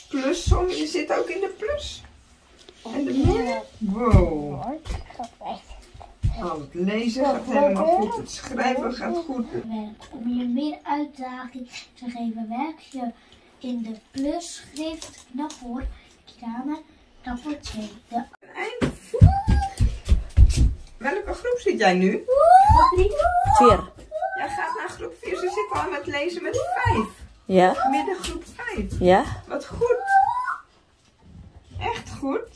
Plus som, je zit ook in de plus. En de min. Wow. Oh, het lezen gaat helemaal goed. Het schrijven gaat goed. Om je meer uitdaging te geven, werk je in de plusschrift naar voor Kirana, dan voor 2. Eind. Welke groep zit jij nu? 4. Jij gaat naar groep 4. Ze zitten al met lezen met 5. Ja? Middengroep 5. Ja? Wat goed. Echt goed.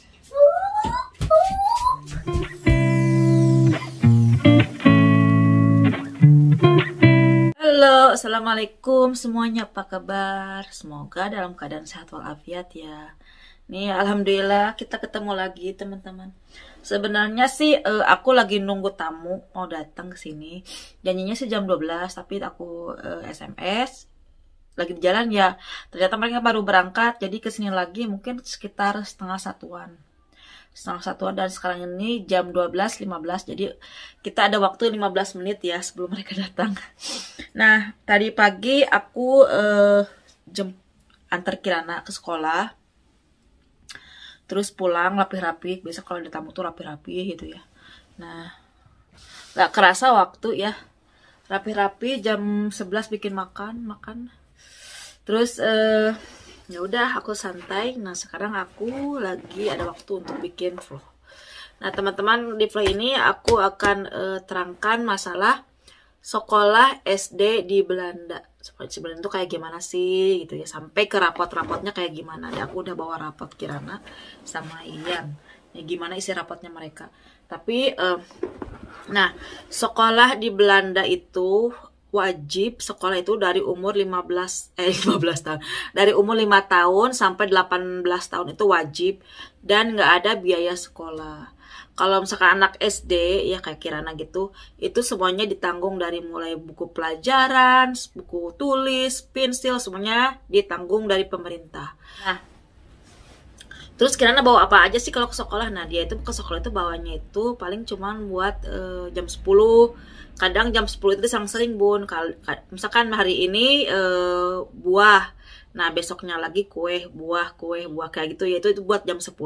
Halo, assalamualaikum semuanya, apa kabar? Semoga dalam keadaan sehat walafiat ya. Nih, alhamdulillah kita ketemu lagi teman-teman. Sebenarnya sih aku lagi nunggu tamu mau datang ke sini. Janjinya sih jam 12, tapi aku SMS lagi di jalan ya. Ternyata mereka baru berangkat, jadi kesini lagi mungkin sekitar setengah satuan dan sekarang ini jam 12.15, jadi kita ada waktu 15 menit ya sebelum mereka datang. Nah, tadi pagi aku antar Kirana ke sekolah, terus pulang rapi-rapi. Biasa kalau ada tamu tuh rapi-rapi gitu ya. Nah, gak kerasa waktu ya, rapi-rapi jam 11 bikin makan. Terus ya udah aku santai. Nah, sekarang aku lagi ada waktu untuk bikin vlog. Nah, teman-teman, di vlog ini aku akan terangkan masalah sekolah SD di Belanda. Sekolah di Belanda itu kayak gimana sih gitu ya, sampai ke rapot-rapotnya kayak gimana. Dan aku udah bawa rapot Kirana sama Ian. Ya, gimana isi rapotnya mereka. Tapi nah, sekolah di Belanda itu wajib sekolah itu dari umur 15 tahun. Dari umur 5 tahun sampai 18 tahun itu wajib, dan nggak ada biaya sekolah. Kalau misalkan anak SD ya kayak Kirana gitu, itu semuanya ditanggung dari mulai buku pelajaran, buku tulis, pensil, semuanya ditanggung dari pemerintah. Nah, terus Kirana bawa apa aja sih kalau ke sekolah? Nah, dia itu ke sekolah itu bawanya itu paling cuman buat jam 10. Kadang jam 10 itu sering bun. Misalkan hari ini buah. Nah, besoknya lagi kue, buah kayak gitu ya. Itu buat jam 10.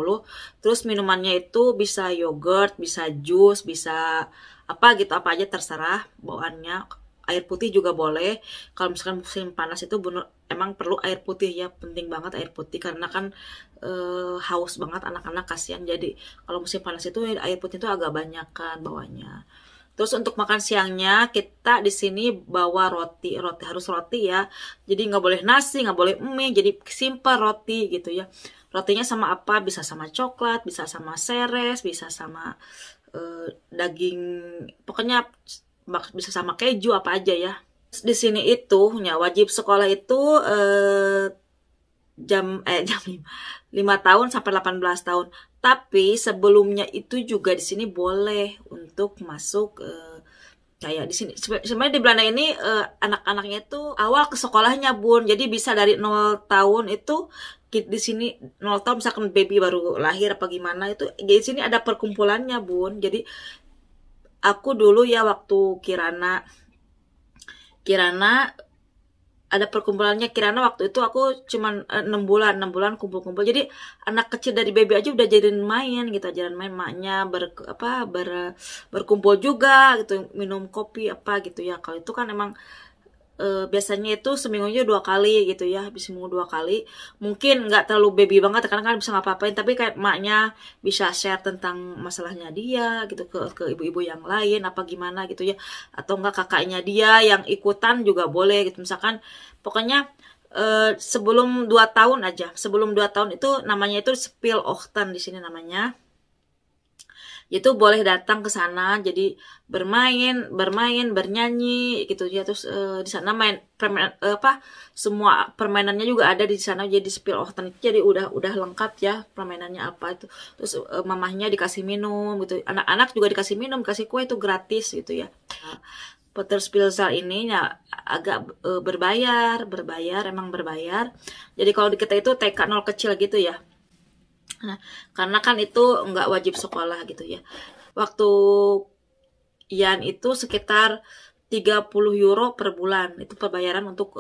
Terus minumannya itu bisa yogurt, bisa jus, bisa apa gitu, apa aja terserah bawaannya. Air putih juga boleh. Kalau misalkan musim panas itu bener, emang perlu air putih ya, penting banget air putih karena kan haus banget anak-anak, kasihan. Jadi kalau musim panas itu air putih itu agak banyak kan bawanya. Terus untuk makan siangnya kita di sini bawa roti harus roti ya. Jadi nggak boleh nasi, nggak boleh mie, jadi simple roti gitu ya. Rotinya sama apa? Bisa sama coklat, bisa sama seres, bisa sama daging, pokoknya bisa sama keju, apa aja ya. Di sini itu ya wajib sekolah itu jam 5 tahun sampai 18 tahun. Tapi sebelumnya itu juga di sini boleh untuk masuk kayak di sini. Sebenarnya di Belanda ini anak-anaknya itu awal ke sekolahnya bun. Jadi bisa dari 0 tahun itu di sini 0 tahun, misalkan baby baru lahir apa gimana itu di sini ada perkumpulannya bun. Jadi aku dulu ya waktu Kirana ada perkumpulannya Kirana, waktu itu aku cuman 6 bulan kumpul-kumpul. Jadi anak kecil dari baby aja udah jadiin main gitu, ajaran main, maknya berkumpul juga gitu, minum kopi apa gitu ya. Kalau itu kan emang biasanya itu seminggunya 2 kali gitu ya, seminggu 2 kali. Mungkin nggak terlalu baby banget karena kan bisa ngapa-ngapain, tapi kayak maknya bisa share tentang masalahnya dia gitu ke ibu-ibu yang lain apa gimana gitu ya, atau enggak kakaknya dia yang ikutan juga boleh gitu. Misalkan pokoknya sebelum 2 tahun aja, sebelum 2 tahun itu namanya itu Speelochtend di sini namanya. Itu boleh datang ke sana, jadi bermain, bernyanyi gitu ya. Terus di sana semua permainannya juga ada di sana. Jadi Speelochtend jadi udah lengkap ya permainannya apa itu. Terus mamahnya dikasih minum gitu, anak-anak juga dikasih minum, dikasih kue, itu gratis gitu ya. Peterspilzaal ini ya agak berbayar, emang berbayar. Jadi kalau di kita itu TK 0 kecil gitu ya. Nah, karena kan itu nggak wajib sekolah gitu ya. Waktu Ian itu sekitar 30 euro per bulan itu pembayaran untuk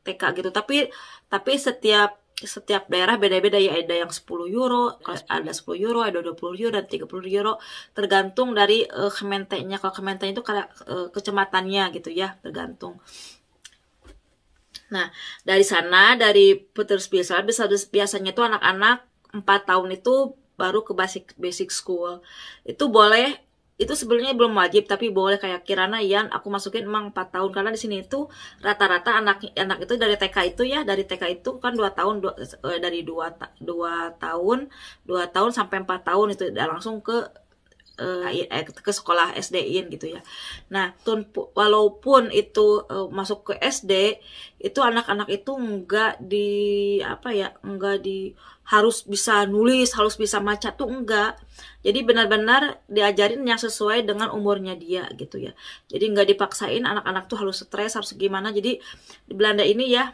TK gitu. Tapi setiap setiap daerah beda-beda ya, ada yang 10 euro, ada 10 euro, ada 20 euro, dan 30 euro, tergantung dari kementenya. Kalau kementenya itu kayak kecamatannya gitu ya, tergantung. Nah, dari sana, dari Petersbiesel, biasanya tuh anak-anak 4 tahun itu baru ke basic school. Itu boleh, itu sebenarnya belum wajib, tapi boleh. Kayak Kirana, Ian, aku masukin emang 4 tahun, karena di sini itu rata-rata anak itu dari TK itu ya, dari TK itu kan 2 tahun, dari 2 tahun sampai 4 tahun itu udah langsung ke sekolah SD-in gitu ya. Nah, walaupun itu masuk ke SD, itu anak-anak itu enggak harus bisa nulis, harus bisa baca tuh enggak. Jadi benar-benar diajarin yang sesuai dengan umurnya dia gitu ya. Jadi enggak dipaksain anak-anak tuh harus stres, harus gimana. Jadi di Belanda ini ya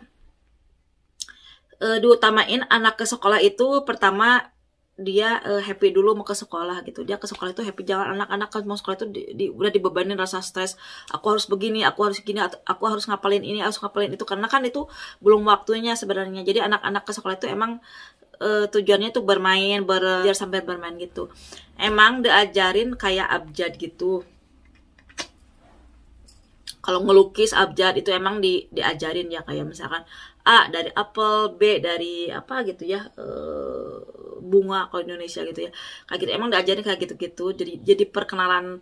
diutamain anak ke sekolah itu pertama dia happy dulu mau ke sekolah gitu. Dia ke sekolah itu happy. Jangan anak-anak kan mau sekolah itu udah dibebanin rasa stres. Aku harus begini, aku harus gini, aku harus ngapalin ini, harus ngapalin itu. Karena kan itu belum waktunya sebenarnya. Jadi anak-anak ke sekolah itu emang tujuannya tuh bermain, belajar sampai bermain gitu. Emang diajarin kayak abjad gitu. Kalau ngelukis abjad itu emang diajarin ya, kayak misalkan A dari apel, B dari apa gitu ya, bunga kalau Indonesia gitu ya, kayak gitu. Emang diajarin kayak gitu-gitu. Jadi perkenalan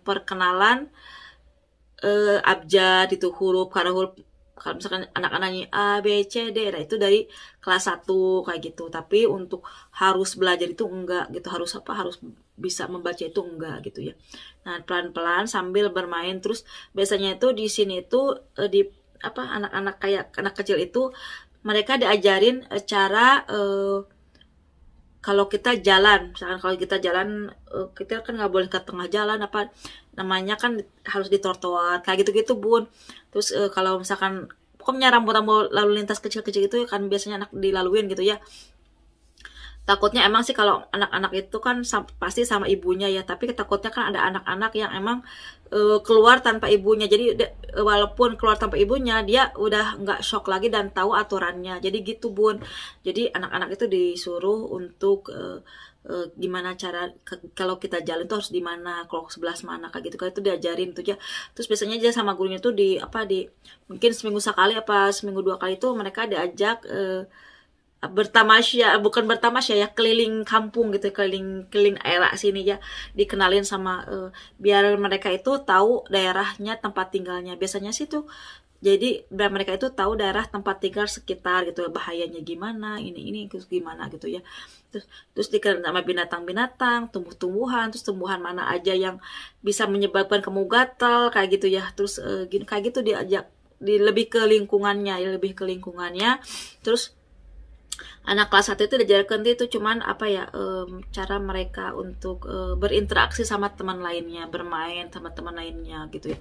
abjad itu, huruf karena huruf. Kalau misalkan anak-anaknya A, B, C, D, nah itu dari kelas 1 kayak gitu. Tapi untuk harus belajar itu enggak gitu, harus bisa membaca itu enggak gitu ya. Nah, pelan-pelan sambil bermain. Terus biasanya itu di sini itu anak-anak kayak anak kecil itu mereka diajarin cara kalau kita jalan, misalkan kalau kita jalan, kita kan nggak boleh ke tengah jalan, apa namanya kan harus di trotoar kayak gitu-gitu Bun. Terus kalau misalkan pokoknya rambu-rambu lalu lintas kecil-kecil itu kan biasanya anak dilaluin gitu ya. Takutnya emang sih kalau anak-anak itu kan pasti sama ibunya ya, tapi takutnya kan ada anak-anak yang emang keluar tanpa ibunya. Jadi walaupun keluar tanpa ibunya, dia udah nggak shock lagi dan tahu aturannya. Jadi gitu Bun. Jadi anak-anak itu disuruh untuk gimana cara kalau kita jalan tuh harus di mana, kalau sebelah mana kayak gitu, kayak itu diajarin tuh ya. Terus biasanya dia sama gurunya tuh mungkin seminggu sekali apa seminggu 2 kali tuh mereka diajak bertamasya, bukan bertamasya ya, keliling kampung gitu, keliling daerah sini ya, dikenalin sama biar mereka itu tahu daerahnya, tempat tinggalnya. Biasanya sih tuh jadi biar mereka itu tahu daerah tempat tinggal sekitar gitu, bahayanya gimana, ini terus gimana gitu ya. Terus dikenal sama binatang-binatang, tumbuh-tumbuhan, terus tumbuhan mana aja yang bisa menyebabkan kamu gatal kayak gitu ya. Terus kayak gitu diajak lebih ke lingkungannya. Terus anak kelas 1 itu diajarkan itu cuman cara mereka untuk berinteraksi sama teman lainnya, bermain sama teman lainnya gitu ya.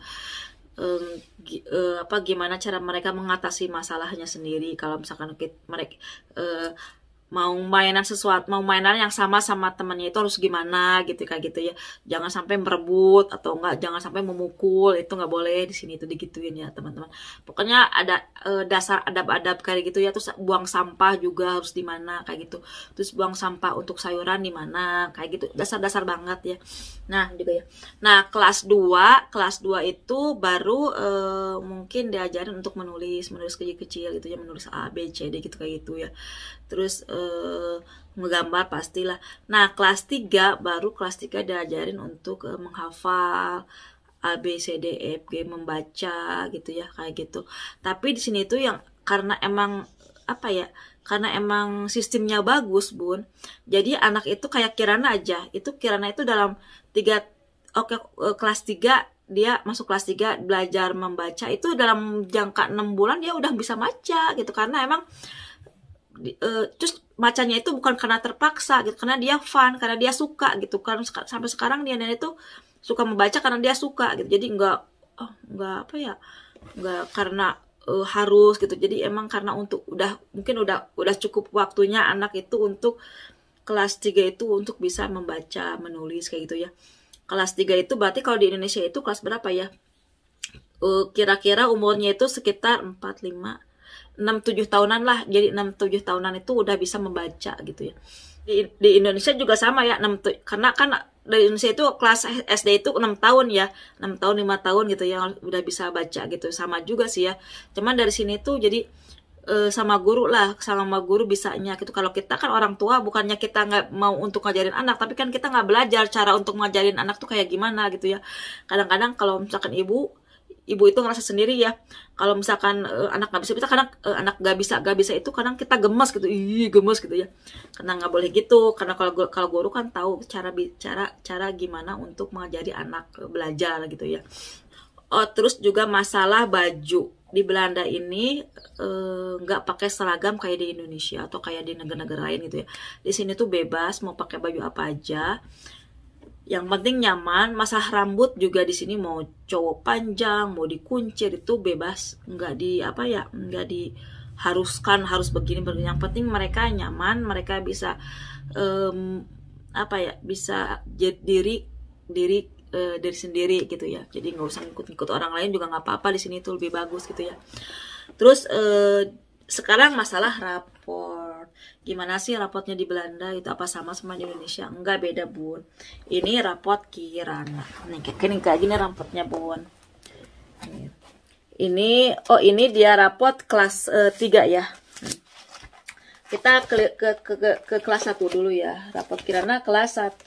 Gimana cara mereka mengatasi masalahnya sendiri. Kalau misalkan mereka mau mainan yang sama temannya itu harus gimana gitu, kayak gitu ya. Jangan sampai merebut atau jangan sampai memukul, itu nggak boleh di sini, itu digituin ya teman-teman. Pokoknya ada dasar adab-adab kayak gitu ya. Terus buang sampah juga harus di mana kayak gitu. Terus buang sampah untuk sayuran di mana kayak gitu, dasar-dasar banget ya. Nah juga ya. Nah kelas 2 itu baru mungkin diajarin untuk menulis kecil-kecil gitu ya, menulis A, B, C, D gitu kayak gitu ya. Terus ngegambar pastilah. Nah kelas 3 diajarin untuk menghafal A, B, C, D, E, F, G, membaca gitu ya, kayak gitu. Tapi di sini tuh yang karena emang sistemnya bagus Bun. Jadi anak itu kayak Kirana aja. Kirana itu dalam kelas 3 dia masuk kelas 3 belajar membaca itu dalam jangka 6 bulan dia udah bisa baca gitu, karena emang terus bacanya itu bukan karena terpaksa gitu, karena dia fun, karena dia suka gitu kan. Sampai sekarang dia itu suka membaca karena dia suka gitu. Jadi nggak karena harus gitu. Jadi emang karena mungkin udah cukup waktunya anak itu untuk kelas 3 itu untuk bisa membaca, menulis kayak gitu ya. Kelas 3 itu berarti kalau di Indonesia itu kelas berapa ya? Kira-kira umurnya itu sekitar 4, 5. 6-7 tahunan lah. Jadi 6-7 tahunan itu udah bisa membaca gitu ya. Di Indonesia juga sama ya, karena kan di Indonesia itu kelas SD itu 6 tahun ya, 6 tahun 5 tahun gitu ya udah bisa baca gitu. Sama juga sih ya, cuman dari sini tuh jadi sama guru bisanya gitu. Kalau kita kan orang tua, bukannya kita nggak mau untuk ngajarin anak, tapi kan kita nggak belajar cara untuk ngajarin anak tuh kayak gimana gitu ya. Kadang-kadang kalau misalkan ibu itu ngerasa sendiri ya, kalau misalkan anak nggak bisa, kadang anak nggak bisa itu kadang kita gemes gitu, gemes gitu ya, karena nggak boleh gitu. Karena kalau guru kan tahu cara gimana untuk mengajari anak belajar gitu ya. Oh, terus juga masalah baju di Belanda ini nggak pakai seragam kayak di Indonesia atau kayak di negara-negara lain gitu ya. Di sini tuh bebas mau pakai baju apa aja. Yang penting nyaman. Masalah rambut juga di sini mau cowok panjang, mau dikuncir itu bebas, nggak diharuskan harus begini. Yang penting mereka nyaman, mereka bisa bisa jadi diri sendiri gitu ya. Jadi nggak usah ngikut orang lain juga nggak apa-apa, di sini tuh lebih bagus gitu ya. Terus sekarang masalah rapor. Gimana sih rapotnya di Belanda itu, apa sama di Indonesia? Enggak, beda bun. Ini rapot Kirana. Nih kayak gini rapotnya bun. Ini dia rapot kelas 3 ya. Kita ke kelas 1 dulu ya. Rapot Kirana kelas 1.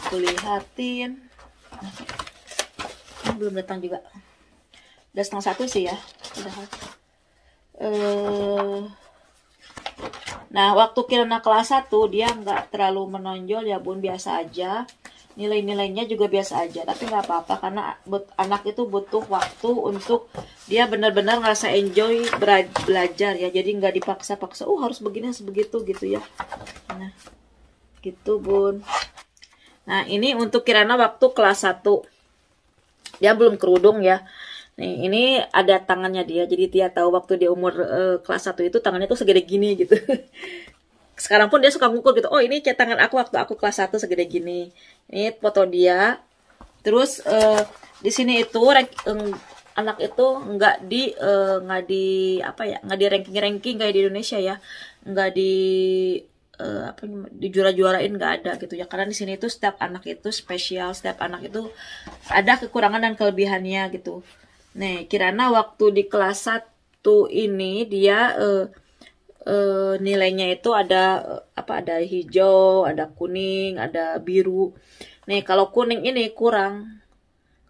Aku lihatin. Ini belum datang juga. Udah 12:30 sih ya. Nah, waktu Kirana kelas 1 dia nggak terlalu menonjol ya bun, biasa aja. Nilai-nilainya juga biasa aja, tapi nggak apa-apa karena anak itu butuh waktu untuk dia benar-benar ngerasa enjoy belajar ya. Jadi nggak dipaksa-paksa, harus begini harus begitu gitu ya. Nah, gitu bun. Nah, ini untuk Kirana waktu kelas 1. Dia belum kerudung ya. Nih, ini ada tangannya dia. Jadi dia tahu waktu dia umur kelas 1 itu tangannya tuh segede gini gitu. Sekarang pun dia suka ngukur gitu. Oh, ini kayak tangan aku waktu aku kelas 1 segede gini. Ini foto dia. Terus di sini itu anak itu nggak di ranking kayak di Indonesia ya. Nggak dijuara-juarain, nggak ada gitu ya. Karena di sini itu setiap anak itu spesial, setiap anak itu ada kekurangan dan kelebihannya gitu. Nih, Kirana waktu di kelas 1 ini dia nilainya itu ada hijau, ada kuning, ada biru. Nih, kalau kuning ini kurang.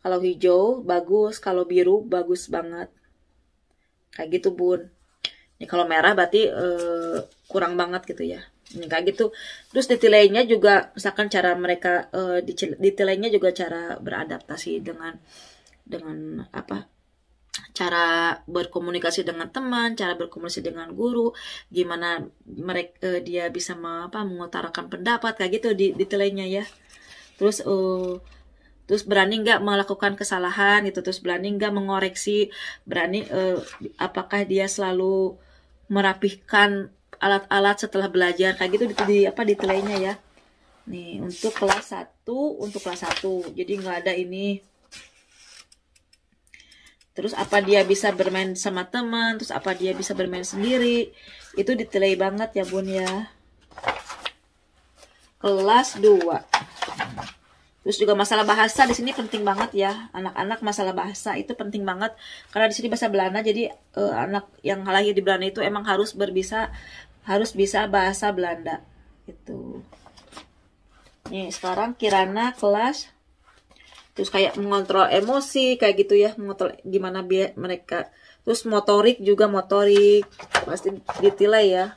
Kalau hijau bagus, kalau biru bagus banget. Kayak gitu, Bun. Nih, kalau merah berarti kurang banget gitu ya. Ini kayak gitu. Terus detailnya juga misalkan cara mereka detailnya juga cara beradaptasi dengan cara berkomunikasi dengan teman, cara berkomunikasi dengan guru, gimana mereka dia bisa mengutarakan pendapat kayak gitu detailnya ya. Terus berani nggak melakukan kesalahan gitu, terus berani nggak mengoreksi, berani apakah dia selalu merapihkan alat-alat setelah belajar kayak gitu detailnya ya. Nih untuk kelas 1, jadi nggak ada ini. Terus apa dia bisa bermain sama teman, terus apa dia bisa bermain sendiri, itu detail banget ya bun ya. Kelas 2. Terus juga masalah bahasa di sini penting banget ya, anak-anak masalah bahasa itu penting banget karena di sini bahasa Belanda, jadi anak yang lahir di Belanda itu emang harus bisa bahasa Belanda gitu. Nih sekarang Kirana kelas, terus kayak mengontrol emosi kayak gitu ya, mengontrol gimana biar mereka. Terus motorik pasti detail ya.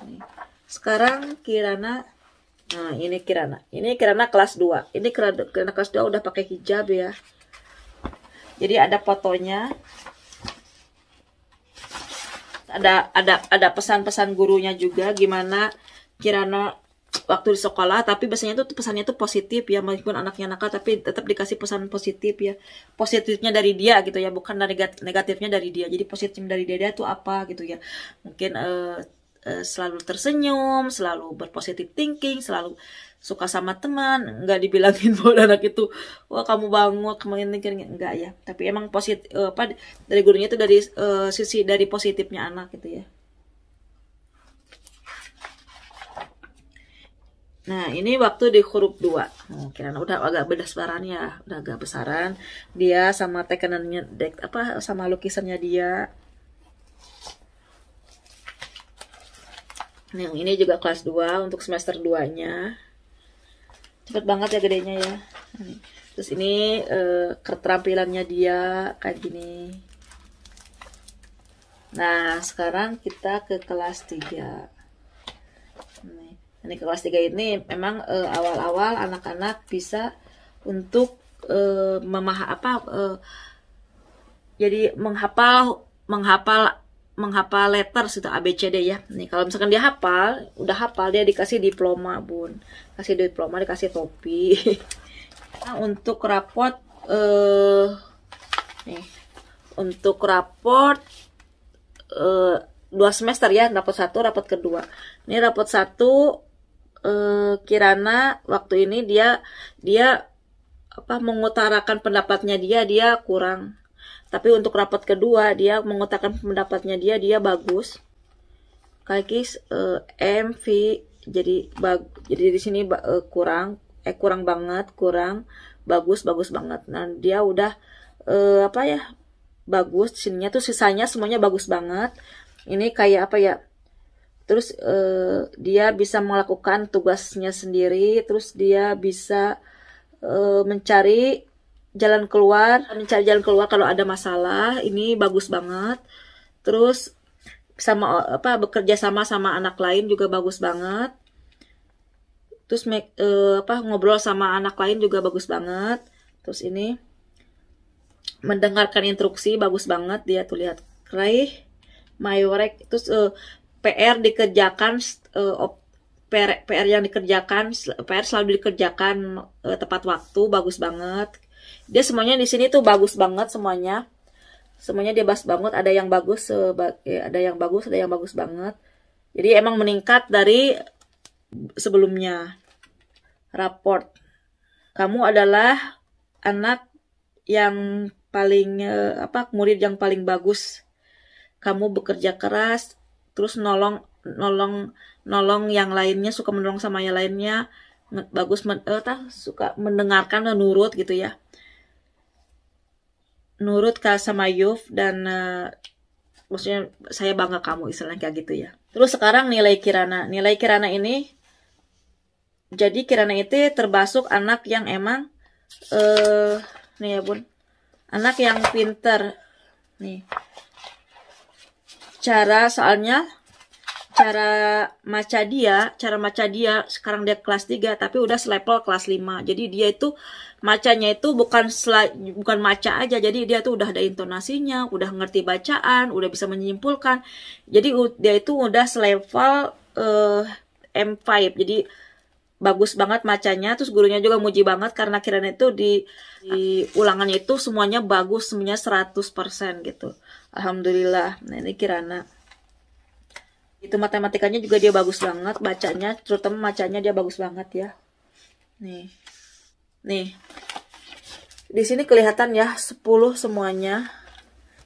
Nih. Sekarang Kirana. Nah, ini Kirana kelas 2. Ini Kirana kelas 2 udah pakai hijab ya. Jadi ada fotonya. Ada pesan-pesan gurunya juga gimana Kirana waktu di sekolah, tapi biasanya tuh pesannya tuh positif ya, meskipun anaknya nakal tapi tetap dikasih pesan positif ya. Positifnya dari dia gitu ya, bukan dari negatifnya dari dia. Jadi positifnya dari dia tuh apa gitu ya. Mungkin selalu tersenyum, selalu berpositif thinking, selalu suka sama teman. Nggak dibilangin bahwa anak itu, wah kamu banget, kamu ini, enggak ya. Tapi emang positif, dari gurunya itu dari sisi dari positifnya anak gitu ya. Nah, ini waktu di huruf 2. Kirana udah agak besaran ya, udah agak besaran. Dia sama tekenannya, sama lukisannya dia. Nah, ini juga kelas 2 untuk semester 2-nya. Cepet banget ya gedenya ya. Terus ini keterampilannya dia kayak gini. Nah, sekarang kita ke kelas 3. Ini kelas 3 ini memang awal-awal anak-anak bisa untuk jadi menghafal letters itu ABCD ya. Nih kalau misalkan dia udah hafal dia dikasih diploma, Bun. Kasih diploma, dikasih topi. Nah, untuk raport nih. Untuk raport 2 semester ya, raport 1, raport kedua. Ini raport 1 Kirana waktu ini dia mengutarakan pendapatnya dia kurang. Tapi untuk rapot kedua dia mengutarakan pendapatnya dia bagus. Kayak MV jadi di sini kurang banget, bagus banget. Nah, dia udah bagus sininya tuh, sisanya semuanya bagus banget. Ini kayak terus dia bisa melakukan tugasnya sendiri, terus dia bisa mencari jalan keluar kalau ada masalah. Ini bagus banget. Terus bekerja sama anak lain juga bagus banget. Terus ngobrol sama anak lain juga bagus banget. Terus ini mendengarkan instruksi bagus banget dia tuh, lihat Cray Mayorek. Terus PR dikerjakan, PR yang dikerjakan, PR selalu dikerjakan tepat waktu, bagus banget. Dia semuanya di sini tuh bagus banget semuanya. Semuanya dia bagus banget, ada yang bagus, ada yang bagus banget. Jadi emang meningkat dari sebelumnya. Raport. Kamu adalah anak yang paling murid yang paling bagus. Kamu bekerja keras, terus nolong yang lainnya, suka menolong sama yang lainnya, bagus, suka mendengarkan dan nurut gitu ya, nurut sama Yuf, dan maksudnya saya bangga kamu, istilahnya kayak gitu ya. Terus sekarang nilai Kirana ini, jadi Kirana itu termasuk anak yang emang nih ya Bun, anak yang pinter nih. Cara maca dia sekarang dia kelas 3 tapi udah selevel kelas 5. Jadi dia itu macanya itu bukan maca aja, jadi dia tuh udah ada intonasinya, udah ngerti bacaan, udah bisa menyimpulkan. Jadi dia itu udah selevel M5. Jadi bagus banget macanya. Terus gurunya juga muji banget karena Kirana itu di ulangannya itu semuanya bagus, semuanya 100% gitu. Alhamdulillah. Nah, ini Kirana. Itu matematikanya juga dia bagus banget, bacanya, terutama bacanya dia bagus banget ya. Nih. Di sini kelihatan ya 10 semuanya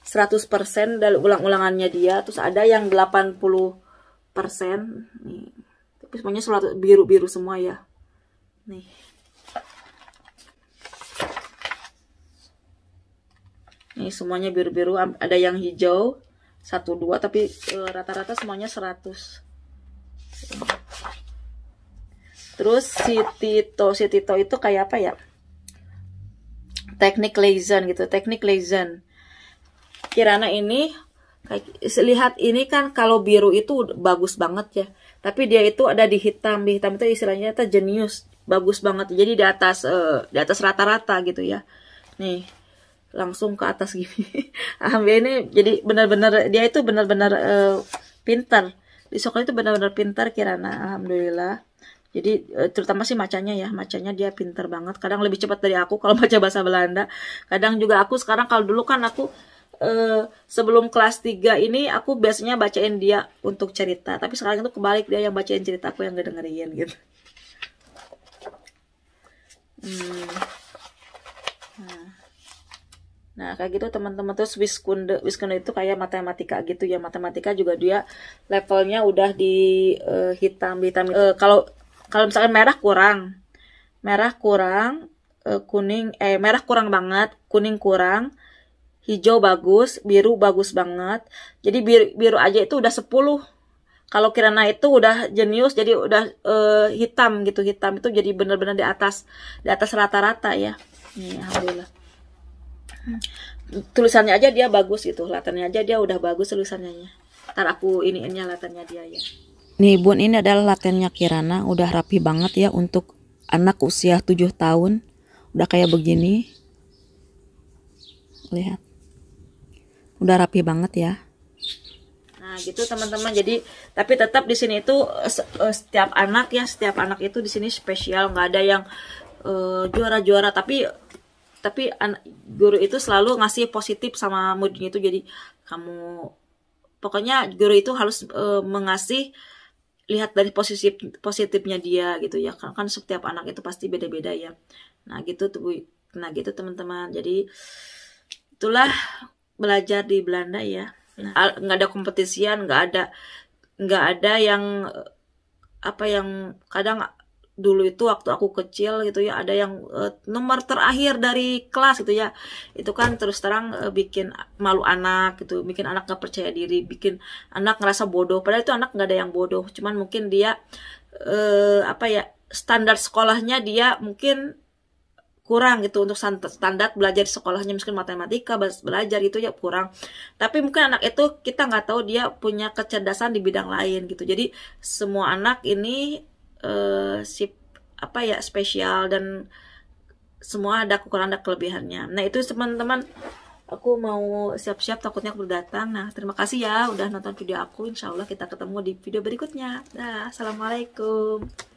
100% dari ulang-ulangannya dia. Terus ada yang 80%. Nih. Tapi semuanya biru-biru semua ya. Nih. Nih semuanya biru-biru, ada yang hijau 1, 2, tapi rata-rata semuanya 100. Terus si Tito itu kayak apa ya? Teknik Lezen gitu, teknik Lezen. Kirana ini lihat ini kan kalau biru itu bagus banget ya. Tapi dia itu ada di hitam. Di hitam itu istilahnya itu jenius, bagus banget. Jadi di atas rata-rata gitu ya. Nih, langsung ke atas gini. Alhamdulillah ini jadi benar-benar dia itu benar-benar pintar. Di sekolah itu benar-benar pintar Kirana, alhamdulillah. Jadi terutama sih macanya ya, macanya dia pintar banget. Kadang lebih cepat dari aku kalau baca bahasa Belanda. Kadang juga aku sekarang, kalau dulu kan aku sebelum kelas 3 ini aku biasanya bacain dia untuk cerita, tapi sekarang itu kebalik, dia yang bacain cerita, aku yang ngedengerin gitu. Nah kayak gitu teman-teman. Terus Wiskunde itu kayak matematika gitu ya, matematika juga dia levelnya udah di hitam. Kalau misalkan merah kurang, kuning, merah kurang banget, kuning kurang, hijau bagus, biru bagus banget. Jadi biru aja itu udah 10. Kalau Kirana itu udah jenius, jadi udah hitam gitu. Hitam itu jadi bener-bener di atas rata-rata ya. Nih, alhamdulillah. Tulisannya aja dia bagus gitu, latarnya aja dia udah bagus tulisannya. Ntar aku iniinnya latarnya dia ya. Nih Bun, ini adalah latarnya Kirana, udah rapi banget ya untuk anak usia 7 tahun. Udah kayak begini. Lihat. Udah rapi banget ya. Nah, gitu teman-teman. Jadi, tapi tetap di sini itu setiap anak itu di sini spesial, nggak ada yang juara-juara, tapi guru itu selalu ngasih positif sama moodnya itu. Jadi pokoknya guru itu harus mengasih, lihat dari positifnya dia gitu ya, kan setiap anak itu pasti beda-beda ya. Nah gitu teman-teman. Jadi itulah belajar di Belanda ya. Nah, nggak ada kompetisian, nggak ada yang yang kadang dulu itu waktu aku kecil gitu ya, ada yang nomor terakhir dari kelas gitu ya, itu kan terus terang bikin malu anak gitu, bikin anak gak percaya diri, bikin anak ngerasa bodoh. Padahal itu anak nggak ada yang bodoh, cuman mungkin dia standar sekolahnya dia mungkin kurang gitu, untuk standar belajar di sekolahnya, mungkin matematika belajar itu ya kurang. Tapi mungkin anak itu kita nggak tahu dia punya kecerdasan di bidang lain gitu. Jadi semua anak ini spesial, dan semua ada kekurangan, ada kelebihannya. Nah itu teman-teman, aku mau siap-siap takutnya aku datang. Nah terima kasih ya udah nonton video aku. Insya Allah kita ketemu di video berikutnya. Dah, assalamualaikum.